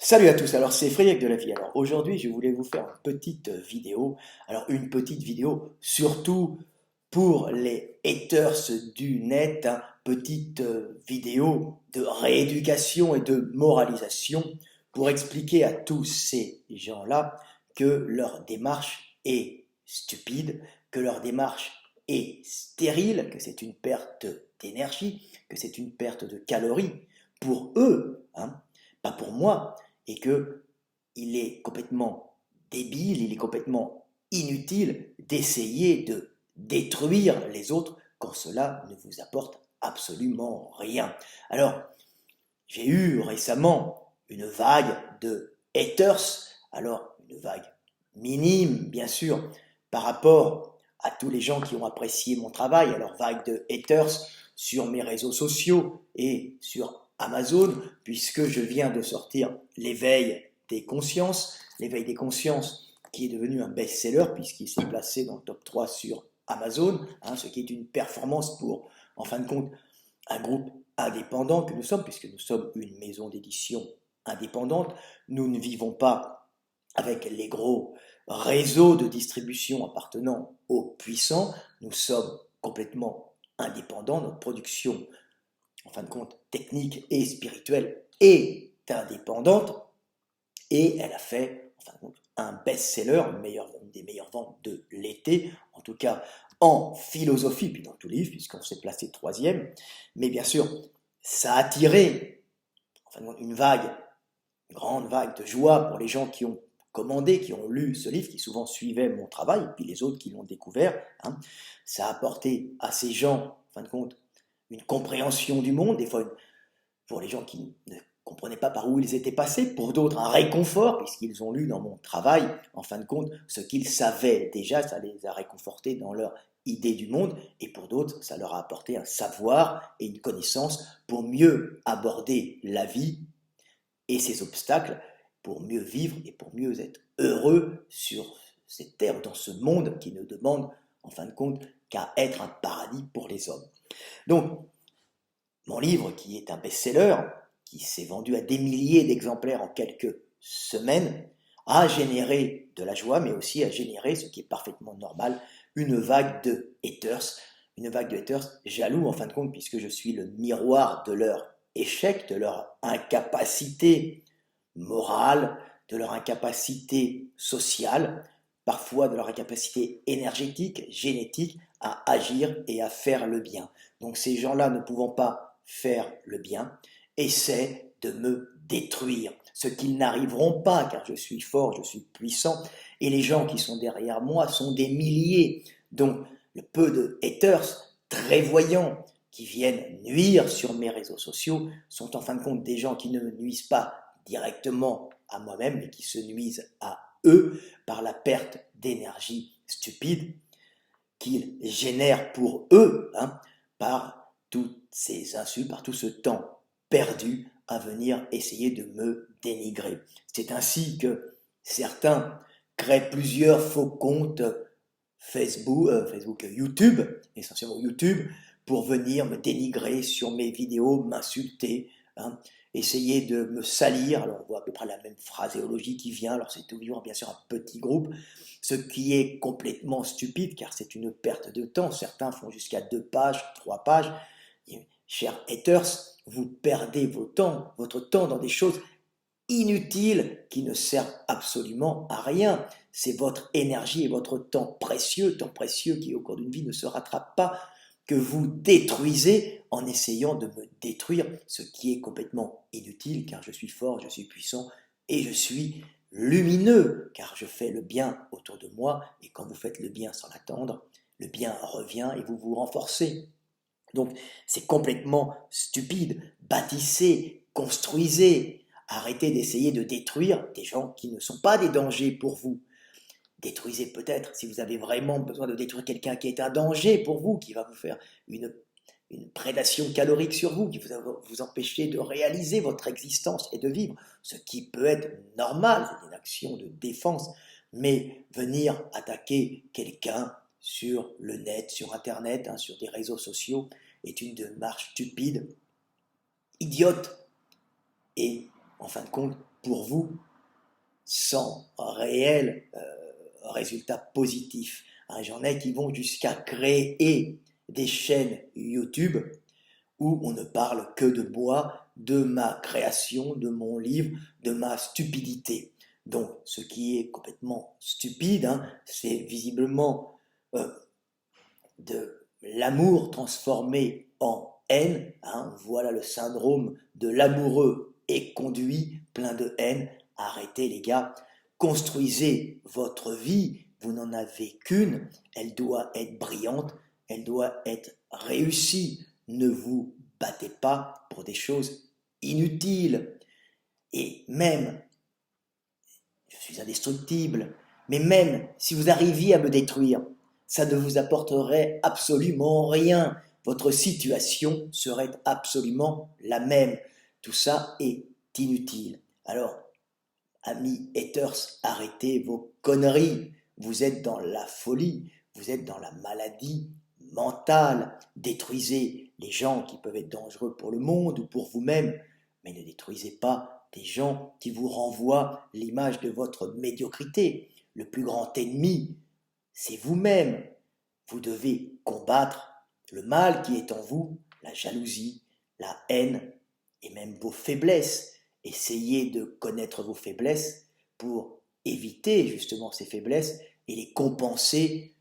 Salut à tous, alors c'est Frédéric de la vie. Alors aujourd'hui, je voulais vous faire une petite vidéo. Alors une petite vidéo surtout pour les haters du net, hein. Petite vidéo de rééducation et de moralisation pour expliquer à tous ces gens-là que leur démarche est stupide, que leur démarche est stérile, que c'est une perte d'énergie, que c'est une perte de calories pour eux, hein, pas pour moi, et que il est complètement débile, il est complètement inutile d'essayer de détruire les autres quand cela ne vous apporte absolument rien. Alors, j'ai eu récemment une vague de haters, alors une vague minime bien sûr par rapport à tous les gens qui ont apprécié mon travail, alors vague de haters sur mes réseaux sociaux et sur Amazon, puisque je viens de sortir l'éveil des consciences qui est devenu un best-seller puisqu'il s'est placé dans le top 3 sur Amazon, hein, ce qui est une performance pour, en fin de compte, un groupe indépendant que nous sommes, puisque nous sommes une maison d'édition indépendante. Nous ne vivons pas avec les gros réseaux de distribution appartenant aux puissants. Nous sommes complètement indépendants. Notre production, en fin de compte, technique et spirituelle est indépendante. Et elle a fait, en fin de compte, un best-seller, une des meilleures ventes de l'été, en tout cas en philosophie, puis dans tout livre, puisqu'on s'est placé troisième. Mais bien sûr, ça a attiré enfin, une vague, une grande vague de joie pour les gens qui ont commandé, qui ont lu ce livre, qui souvent suivaient mon travail, et puis les autres qui l'ont découvert, hein. Ça a apporté à ces gens, en fin de compte, une compréhension du monde, des fois pour les gens qui ne comprenaient pas par où ils étaient passés, pour d'autres un réconfort, puisqu'ils ont lu dans mon travail, en fin de compte, ce qu'ils savaient déjà, ça les a réconfortés dans leur idée du monde, et pour d'autres, ça leur a apporté un savoir et une connaissance pour mieux aborder la vie et ses obstacles, pour mieux vivre et pour mieux être heureux sur cette terre, dans ce monde qui ne demande, en fin de compte, qu'à être un paradis pour les hommes. Donc, mon livre, qui est un best-seller, qui s'est vendu à des milliers d'exemplaires en quelques semaines, a généré de la joie, mais aussi a généré, ce qui est parfaitement normal, une vague de haters jaloux en fin de compte, puisque je suis le miroir de leur échec, de leur incapacité morale, de leur incapacité sociale, parfois de leur incapacité énergétique, génétique, à agir et à faire le bien. Donc ces gens-là ne pouvant pas faire le bien, essaient de me détruire. Ce qu'ils n'arriveront pas, car je suis fort, je suis puissant, et les gens qui sont derrière moi sont des milliers. Donc le peu de haters très voyants qui viennent nuire sur mes réseaux sociaux sont en fin de compte des gens qui ne me nuisent pas directement à moi-même, mais qui se nuisent à eux par la perte d'énergie stupide qu'ils génèrent pour eux, hein, par toutes ces insultes, par tout ce temps perdu à venir essayer de me dénigrer. C'est ainsi que certains créent plusieurs faux comptes Facebook, YouTube, essentiellement YouTube, pour venir me dénigrer sur mes vidéos, m'insulter, hein, essayer de me salir. Alors on voit à peu près la même phraséologie qui vient, alors c'est toujours bien sûr un petit groupe, ce qui est complètement stupide car c'est une perte de temps. Certains font jusqu'à 2 pages, 3 pages. Et, chers haters, vous perdez votre temps dans des choses inutiles qui ne servent absolument à rien. C'est votre énergie et votre temps précieux qui au cours d'une vie ne se rattrape pas, que vous détruisez en essayant de me détruire, ce qui est complètement inutile car je suis fort, je suis puissant et je suis lumineux car je fais le bien autour de moi et quand vous faites le bien sans l'attendre, le bien revient et vous vous renforcez. Donc c'est complètement stupide. Bâtissez, construisez, arrêtez d'essayer de détruire des gens qui ne sont pas des dangers pour vous. Détruisez peut-être si vous avez vraiment besoin de détruire quelqu'un qui est un danger pour vous, qui va vous faire une prédation calorique sur vous, qui va vous empêcher de réaliser votre existence et de vivre, ce qui peut être normal, c'est une action de défense, mais venir attaquer quelqu'un sur le net, sur Internet, hein, sur des réseaux sociaux, est une démarche stupide, idiote, et en fin de compte, pour vous sans réel résultat positif. J'en ai qui vont jusqu'à créer des chaînes YouTube où on ne parle que de moi, de ma création, de mon livre, de ma stupidité. Donc, ce qui est complètement stupide, c'est visiblement de l'amour transformé en haine. Voilà le syndrome de l'amoureux éconduit, plein de haine. Arrêtez les gars, construisez votre vie, vous n'en avez qu'une, elle doit être brillante, elle doit être réussie. Ne vous battez pas pour des choses inutiles. Et même, je suis indestructible, mais même si vous arriviez à me détruire, ça ne vous apporterait absolument rien. Votre situation serait absolument la même. Tout ça est inutile. Alors, amis haters, arrêtez vos conneries. Vous êtes dans la folie, vous êtes dans la maladie mentale. Détruisez les gens qui peuvent être dangereux pour le monde ou pour vous-même, mais ne détruisez pas des gens qui vous renvoient l'image de votre médiocrité. Le plus grand ennemi, c'est vous-même. Vous devez combattre le mal qui est en vous, la jalousie, la haine et même vos faiblesses. Essayez de connaître vos faiblesses pour éviter justement ces faiblesses et les compenser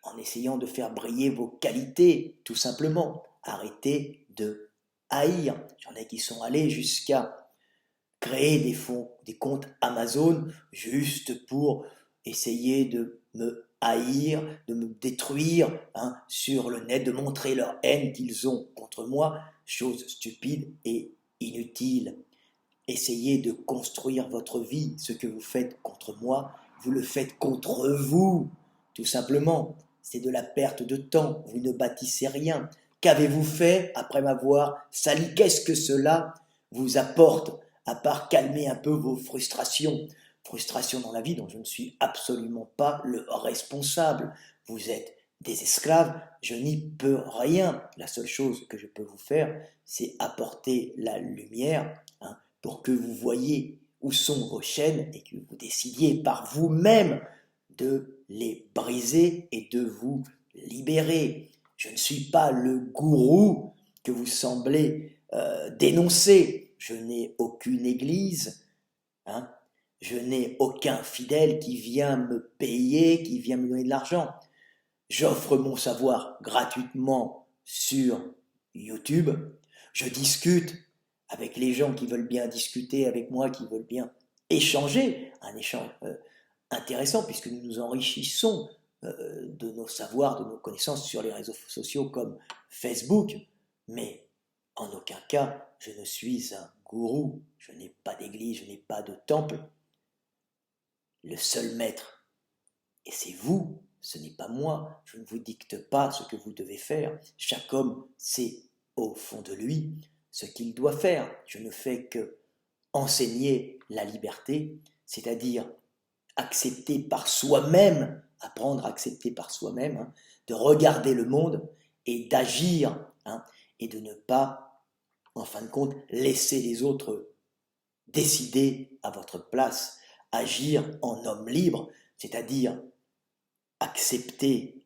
en essayant de faire briller vos qualités, tout simplement. Arrêtez de haïr. J'en ai qui sont allés jusqu'à créer des comptes Amazon juste pour essayer de me haïr, de me détruire sur le net, de montrer leur haine qu'ils ont contre moi, chose stupide et inutile. Essayez de construire votre vie. Ce que vous faites contre moi, vous le faites contre vous, tout simplement. C'est de la perte de temps. Vous ne bâtissez rien. Qu'avez-vous fait après m'avoir sali? Qu'est-ce que cela vous apporte, à part calmer un peu vos frustrations? Frustrations dans la vie dont je ne suis absolument pas le responsable. Vous êtes des esclaves, je n'y peux rien. La seule chose que je peux vous faire, c'est apporter la lumière, pour que vous voyiez où sont vos chaînes et que vous décidiez par vous-même de les briser et de vous libérer. Je ne suis pas le gourou que vous semblez dénoncer. Je n'ai aucune église, je n'ai aucun fidèle qui vient me payer, qui vient me donner de l'argent. J'offre mon savoir gratuitement sur YouTube. Je discute avec les gens qui veulent bien discuter avec moi, qui veulent bien échanger, un échange intéressant puisque nous nous enrichissons de nos savoirs, de nos connaissances sur les réseaux sociaux comme Facebook, mais en aucun cas je ne suis un gourou, je n'ai pas d'église, je n'ai pas de temple. Le seul maître, et c'est vous, ce n'est pas moi, je ne vous dicte pas ce que vous devez faire, chaque homme sait au fond de lui ce qu'il doit faire. Je ne fais que enseigner la liberté, c'est-à-dire accepter par soi-même, apprendre à accepter par soi-même, de regarder le monde et d'agir, et de ne pas, en fin de compte, laisser les autres décider à votre place, agir en homme libre, c'est-à-dire accepter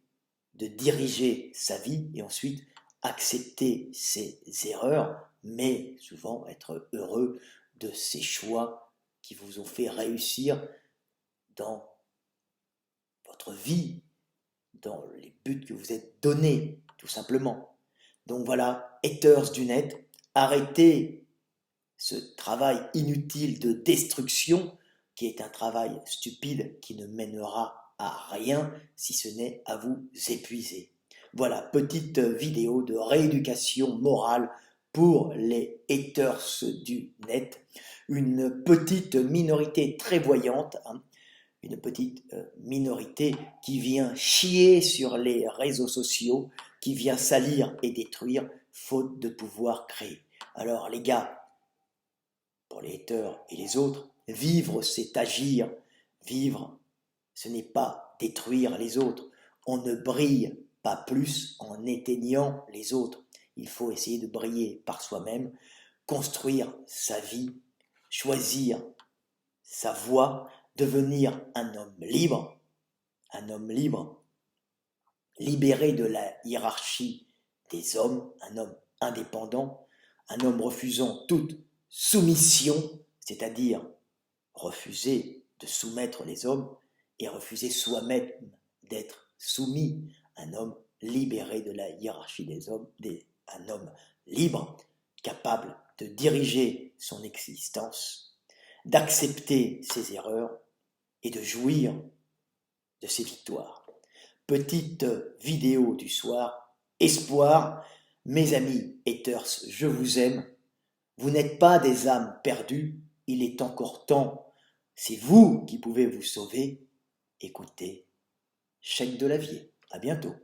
de diriger sa vie et ensuite accepter ses erreurs, mais souvent être heureux de ces choix qui vous ont fait réussir dans votre vie, dans les buts que vous êtes donnés, tout simplement. Donc voilà, haters du net, arrêtez ce travail inutile de destruction qui est un travail stupide qui ne mènera à rien si ce n'est à vous épuiser. Voilà, petite vidéo de rééducation morale pour les haters du net. Une petite minorité très voyante, une petite minorité qui vient chier sur les réseaux sociaux, qui vient salir et détruire, faute de pouvoir créer. Alors les gars, pour les haters et les autres, vivre c'est agir. Vivre, ce n'est pas détruire les autres. On ne brille pas plus en éteignant les autres. Il faut essayer de briller par soi-même, construire sa vie, choisir sa voie, devenir un homme libre, libéré de la hiérarchie des hommes, un homme indépendant, un homme refusant toute soumission, c'est-à-dire refuser de soumettre les hommes et refuser soi-même d'être soumis, un homme libéré de la hiérarchie des hommes, un homme libre, capable de diriger son existence, d'accepter ses erreurs et de jouir de ses victoires. Petite vidéo du soir, espoir, mes amis haters, je vous aime, vous n'êtes pas des âmes perdues, il est encore temps, c'est vous qui pouvez vous sauver. Écoutez, Cheikh Delavier, à bientôt.